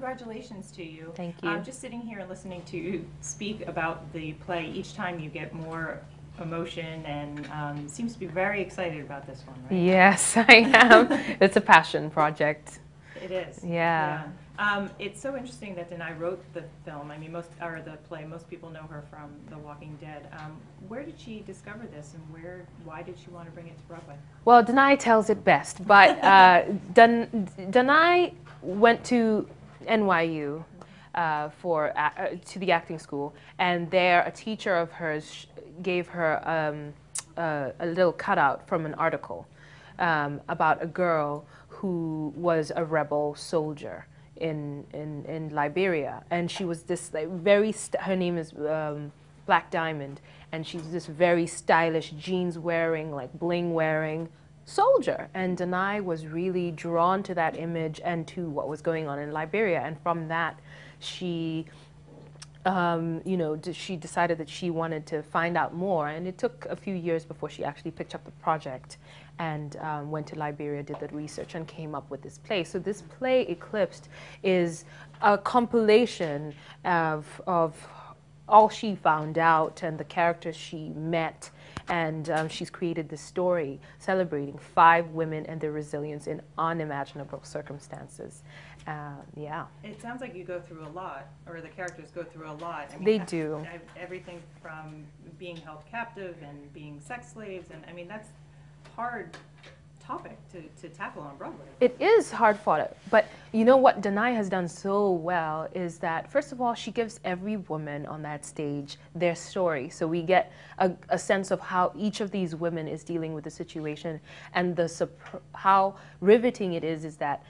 congratulations to you. Thank you. Just sitting here and listening to you speak about the play, each time you get more emotion and seems to be very excited about this one, right? Yes, I am. It's a passion project. It is. Yeah. It's so interesting that Denai wrote the film. I mean, the play. Most people know her from The Walking Dead. Where did she discover this, and why did she want to bring it to Broadway? Well, Denai tells it best, but Denai went to NYU to the acting school, and there a teacher of hers gave her a little cutout from an article about a girl who was a rebel soldier in Liberia, and she was this like her name is Black Diamond, and she's this very stylish jeans wearing, like bling wearing soldier, and Denai was really drawn to that image and to what was going on in Liberia, and from that she she decided that she wanted to find out more, and it took a few years before she actually picked up the project and went to Liberia, did the research, and came up with this play. So this play, Eclipsed, is a compilation of all she found out and the characters she met, and she's created this story celebrating 5 women and their resilience in unimaginable circumstances. Yeah. It sounds like you go through a lot, or the characters go through a lot. I mean, they do. Everything from being held captive and being sex slaves, and I mean, that's hard topic to tackle on Broadway. It is hard fought, but you know what Denai has done so well is that, first of all, she gives every woman on that stage their story. So we get a sense of how each of these women is dealing with the situation, and how riveting it is that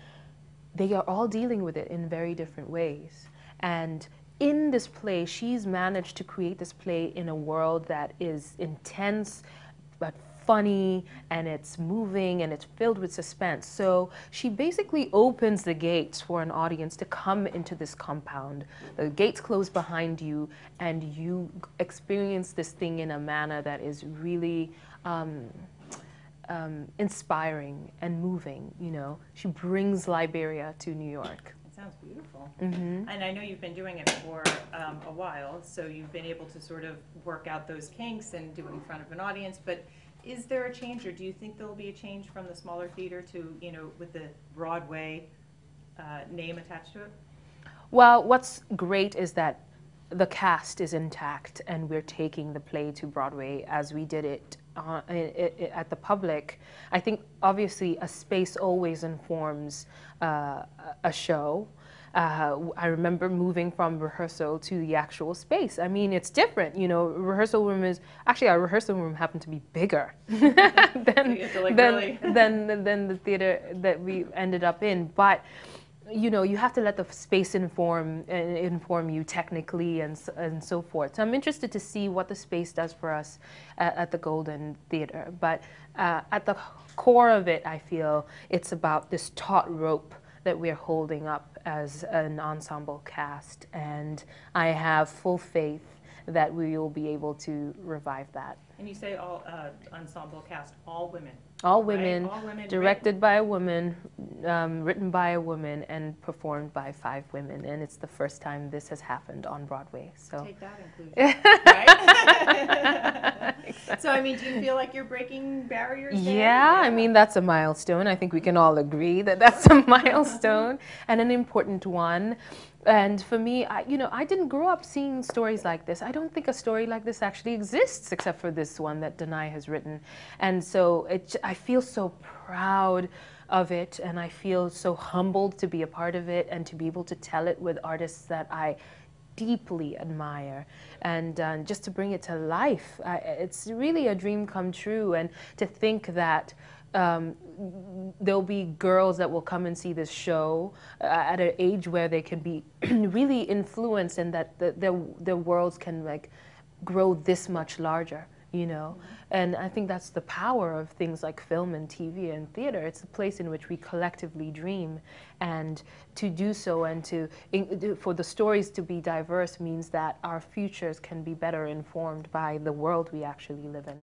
they are all dealing with it in very different ways. And in this play, she's managed to create this play in a world that is intense, but funny, and it's moving, and it's filled with suspense. So she basically opens the gates for an audience to come into this compound. The gates close behind you, and you experience this thing in a manner that is really inspiring and moving. You know, she brings Liberia to New York. It sounds beautiful. Mm-hmm. And I know you've been doing it for a while, so you've been able to sort of work out those kinks and do it in front of an audience. But is there a change, or do you think there'll be a change from the smaller theater to, with the Broadway name attached to it? Well, what's great is that the cast is intact, and we're taking the play to Broadway as we did it at the Public. I think obviously a space always informs a show. I remember moving from rehearsal to the actual space. I mean, it's different, rehearsal room is, actually our rehearsal room happened to be bigger than the theater that we ended up in. But you have to let the space inform you technically and so forth. So I'm interested to see what the space does for us at the Golden Theater. But at the core of it, I feel it's about this taut rope that we're holding up as an ensemble cast. And I have full faith that we will be able to revive that. And you say all ensemble cast, all women. All women, right? All women directed by a woman, written by a woman, and performed by 5 women. And it's the first time this has happened on Broadway. So take that inclusion, right? Exactly. So, I mean, do you feel like you're breaking barriers there? Yeah, I mean, that's a milestone. I think we can all agree that that's a milestone and an important one. And for me, I didn't grow up seeing stories like this. I don't think a story like this actually exists except for this one that Denai has written. And so I feel so proud of it, and I feel so humbled to be a part of it and to be able to tell it with artists that I deeply admire, and just to bring it to life. It's really a dream come true, and to think that there'll be girls that will come and see this show at an age where they can be really influenced, and that their worlds can like grow this much larger, And I think that's the power of things like film and TV and theater. It's a place in which we collectively dream, and to do so and for the stories to be diverse means that our futures can be better informed by the world we actually live in.